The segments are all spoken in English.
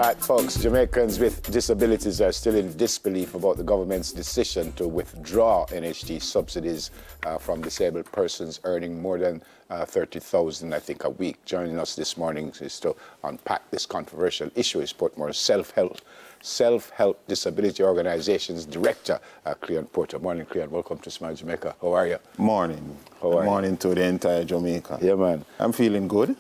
right, folks, Jamaicans with disabilities are still in disbelief about the government's decision to withdraw NHT subsidies from disabled persons earning more than $30,000, I think, a week. Joining us this morning is to unpack this controversial issue is Portmore's self-help disability organizations director, Cleon Porter. Morning, Cleon. Welcome to Smile Jamaica. How are you? Morning. How are Morning to the entire Jamaica. Yeah, man. I'm feeling good.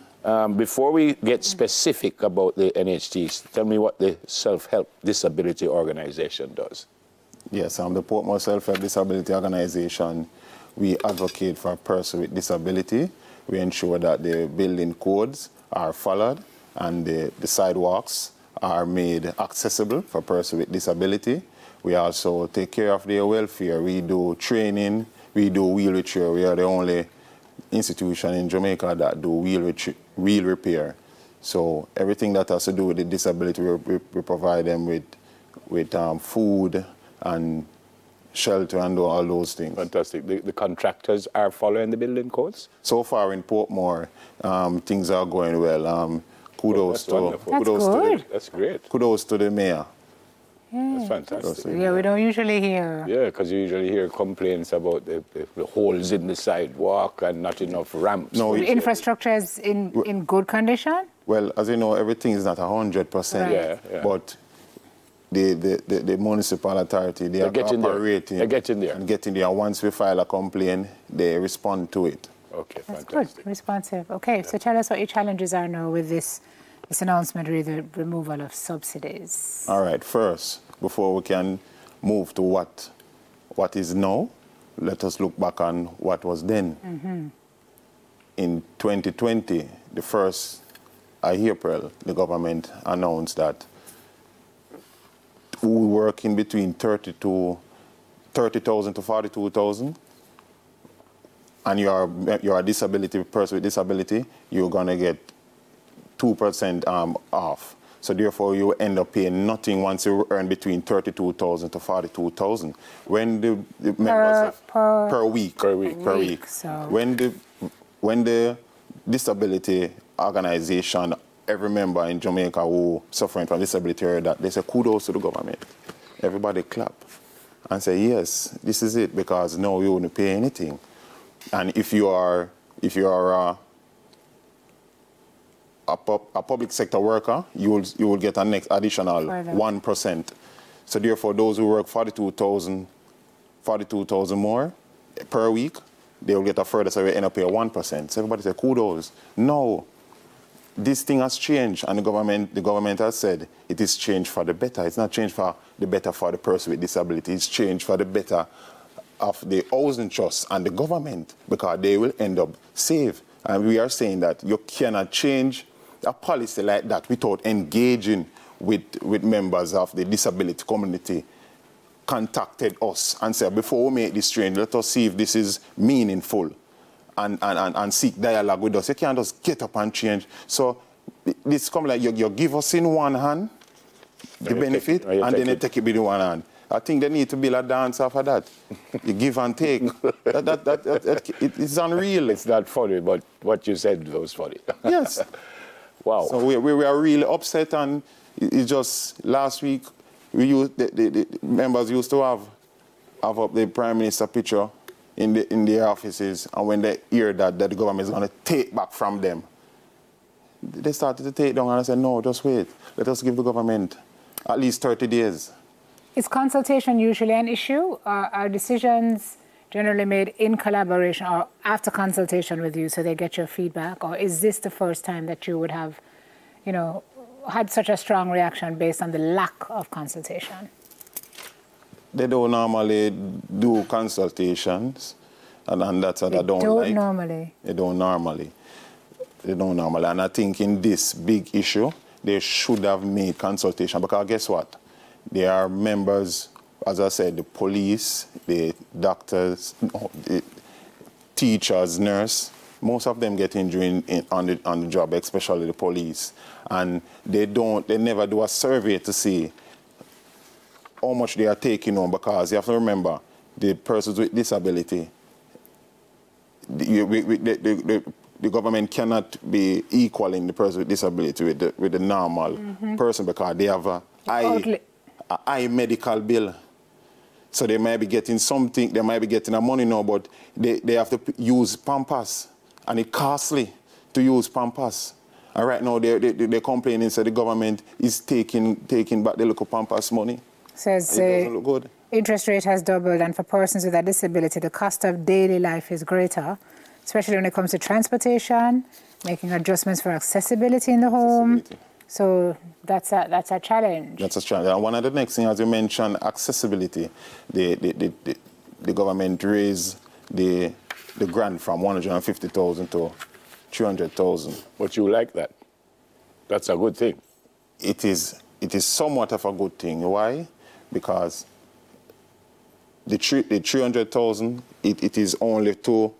Before we get specific about the NHTs, tell me what the self-help disability organization does. Yes, the Portmore Self-Help Disability Organization. We advocate for persons with disability. We ensure that the building codes are followed and the sidewalks are made accessible for persons with disability. We also take care of their welfare. We do training, we do wheelchair. We are the only institution in Jamaica that do wheel repair. So everything that has to do with the disability, we provide them with food and shelter and all those things. Fantastic. The contractors are following the building codes? So far in Portmore, things are going well. Kudos That's great. Kudos to the mayor. Yeah, that's fantastic. Yeah, we don't usually hear. Yeah, because you usually hear complaints about the holes in the sidewalk and not enough ramps. No, the infrastructure is in good condition? Well, as you know, everything is not 100%. Right. Yeah. But the municipal authority, they are cooperating. They're getting there. And getting there. Once we file a complaint, they respond to it. Okay, that's fantastic. Good, responsive. Okay, so tell us what your challenges are now with this announcement, really, the removal of subsidies. All right, first, before we can move to what is now, let us look back on what was then. Mm-hmm. In 2020, the first April, the government announced that we work in between 30,000 to 42,000, and you're a disability person with disability, you're gonna get 2% off. So therefore, you end up paying nothing once you earn between 32,000 to 42,000. When the members per week. So When the disability organization, every member in Jamaica who suffering from disability heard that, they say kudos to the government. Everybody clap and say yes, this is it, because no, you wouldn't pay anything. And if you are a public sector worker, you will get an additional 1%. So therefore, those who work 42,000 more per week, they will get a further, so we end up paying 1%. So everybody say kudos. No, this thing has changed, and the government has said it is changed for the better. It's not changed for the better for the person with disability. It's changed for the better of the housing trust and the government, because they will end up safe. And we are saying that you cannot change a policy like that without engaging with members of the disability community. Contacted us and said, before we make this change, let us see if this is meaningful and seek dialogue with us. You can't just get up and change. So this come like you give us in one hand the benefit, and then you take it with one hand. I think they need to build a dance after that. You give and take. It's unreal. It's not funny, but what you said was funny. Yes. Wow. So we were really upset, and it's just last week the members used to have up the Prime Minister picture in their offices, and when they hear that the government is going to take back from them, they started to take down, and I said, no, just wait. Let us give the government at least 30 days. Is consultation usually an issue? Are decisions generally made in collaboration or after consultation with you, so they get your feedback? Or is this the first time that you would have, had such a strong reaction based on the lack of consultation? They don't normally do consultations, and that's what I don't like. They don't normally. And I think in this big issue, they should have made consultation, because guess what? There are members, as I said, the police, the doctors, the teachers, nurse. Most of them get injured on the job, especially the police. And they never do a survey to see how much they are taking on, because you have to remember, the persons with disability, the the government cannot be equaling the person with disability with the normal person because they have a high medical bill. So they might be getting something, they might be getting a money now, but they have to use Pampers, and it's costly to use Pampers. And right now they're complaining, so the government is taking back the local Pampers money. Says it doesn't look good. Interest rate has doubled, and for persons with a disability, the cost of daily life is greater, especially when it comes to transportation, making adjustments for accessibility in the home. So that's a challenge. That's a challenge. And one of the next things, as you mentioned, accessibility. The government raised the grant from 150,000 to 300,000. But you like that? That's a good thing. It is somewhat of a good thing. Why? Because the 300,000, it is only to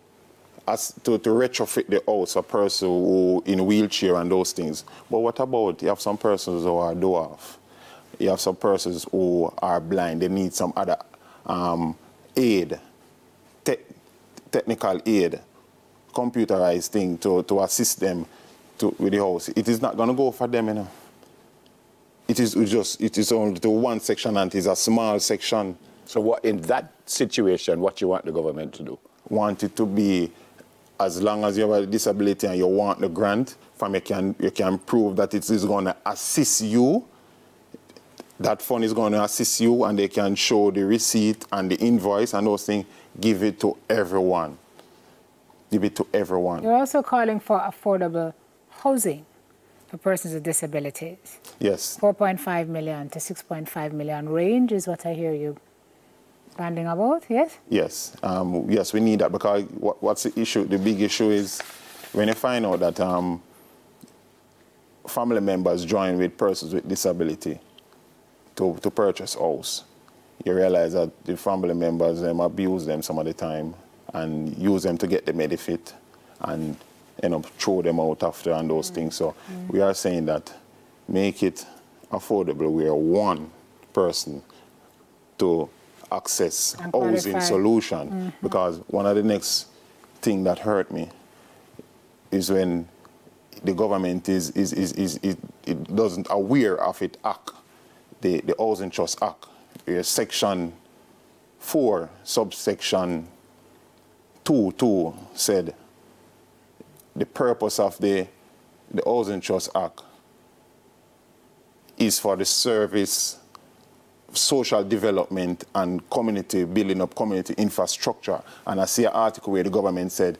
retrofit the house, a person who in a wheelchair and those things. But what about, you have some persons who are dwarf, you have some persons who are blind, they need some other aid, technical aid, computerized thing to assist them with the house. It is not going to go for them, you know. It is only to one section, and it is a small section. So what, in that situation, what you want the government to do? Want it to be, as long as you have a disability and you want the grant, you can prove that it is going to assist you. That fund is going to assist you, and they can show the receipt and the invoice and those things. Give it to everyone. Give it to everyone. You're also calling for affordable housing for persons with disabilities. Yes. 4.5 million to 6.5 million range is what I hear you banding about, yes? Yes. Yes, we need that, because what's the issue? The big issue is when you find out that family members join with persons with disability to purchase a house, you realize that the family members abuse them some of the time and use them to get the benefit and throw them out after and those things. So we are saying that make it affordable where one person to access housing solution. Because one of the next thing that hurt me is when the government it doesn't aware of it act, the Housing Trust Act, Section 4, subsection 2 said the purpose of the Housing Trust Act is for the service, social development, and community, building up community infrastructure. And I see an article where the government said,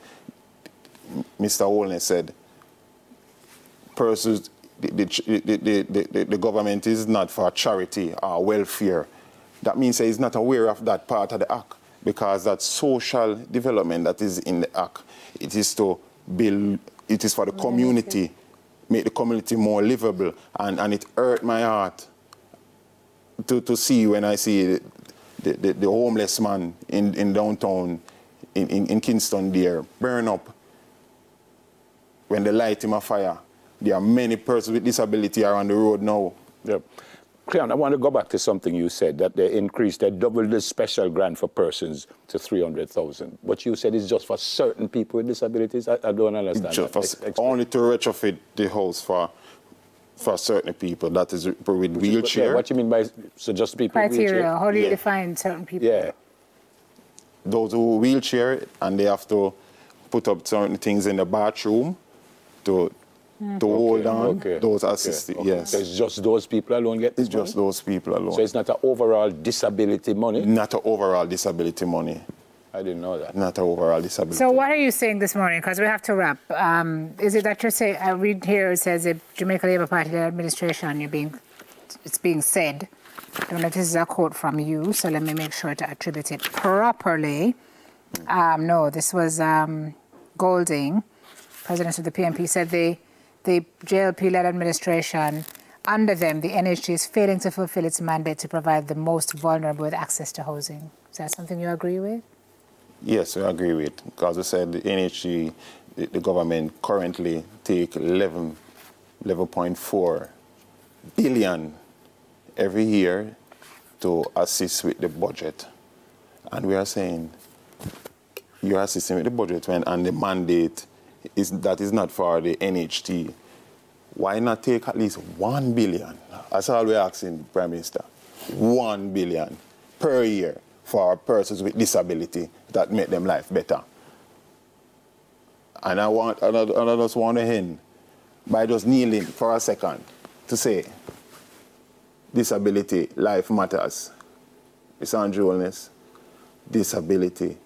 Mr. Holness said, persons, the government is not for charity or welfare. That means he's not aware of that part of the act, because that social development that is in the act, it is to build, it is for the community, make the community more livable. And it hurt my heart to see when I see the homeless man in downtown, in Kingston there, burn up. When they light him a fire, there are many persons with disability are on the road now. Yep. Cleon, I want to go back to something you said, that they doubled the special grant for persons to 300,000. But you said it's just for certain people with disabilities? I don't understand. Only to retrofit the house for certain people, that is with wheelchair. Yeah, what do you mean by, so just people with wheelchair? Criteria, how do you define certain people? Yeah. Those who wheelchair, and they have to put up certain things in the bathroom to hold on, those assisted, yes. So it's just those people alone get this money? It's just those people alone. So it's not an overall disability money? Not an overall disability money. I didn't know that. Not an overall disability. So what are you saying this morning? Because we have to wrap. Is it that you're saying, I read here, it says the Jamaica Labour Party administration, it's being said, I don't know if this is a quote from you, so let me make sure to attribute it properly. No, this was Golding, president of the PMP, said the JLP-led administration, under them, the NHT is failing to fulfill its mandate to provide the most vulnerable with access to housing. Is that something you agree with? Yes, I agree with. Because I said the NHT, the government currently take 11.4 billion every year to assist with the budget. And we are saying, you're assisting with the budget and the mandate that is not for the NHT. Why not take at least 1 billion? That's all we're asking, Prime Minister. 1 billion per year for persons with disability that make them life better. And I just want to end by just kneeling for a second to say, disability, life matters. It's Andrew Wellness. Disability,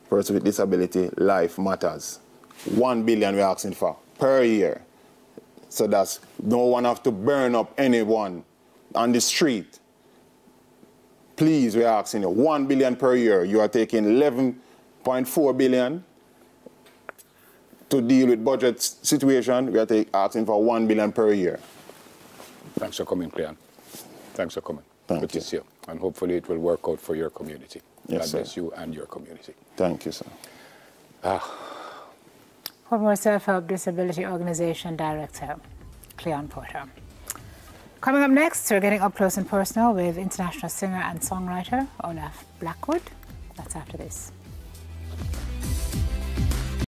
person with disability, life matters. 1 billion we're asking for per year. So that no one have to burn up anyone on the street. Please, we're asking you, 1 billion per year. You are taking 11.4 billion to deal with budget situation. We are asking for 1 billion per year. Thanks for coming, Cleon. Thanks for coming. Thank Good you. to see you. And hopefully it will work out for your community. Yes, God sir. bless you and your community. Thank you, sir. Former Self-Help Disability Organization Director, Cleon Porter. Coming up next, we're getting up close and personal with international singer and songwriter Olaf Blackwood. That's after this.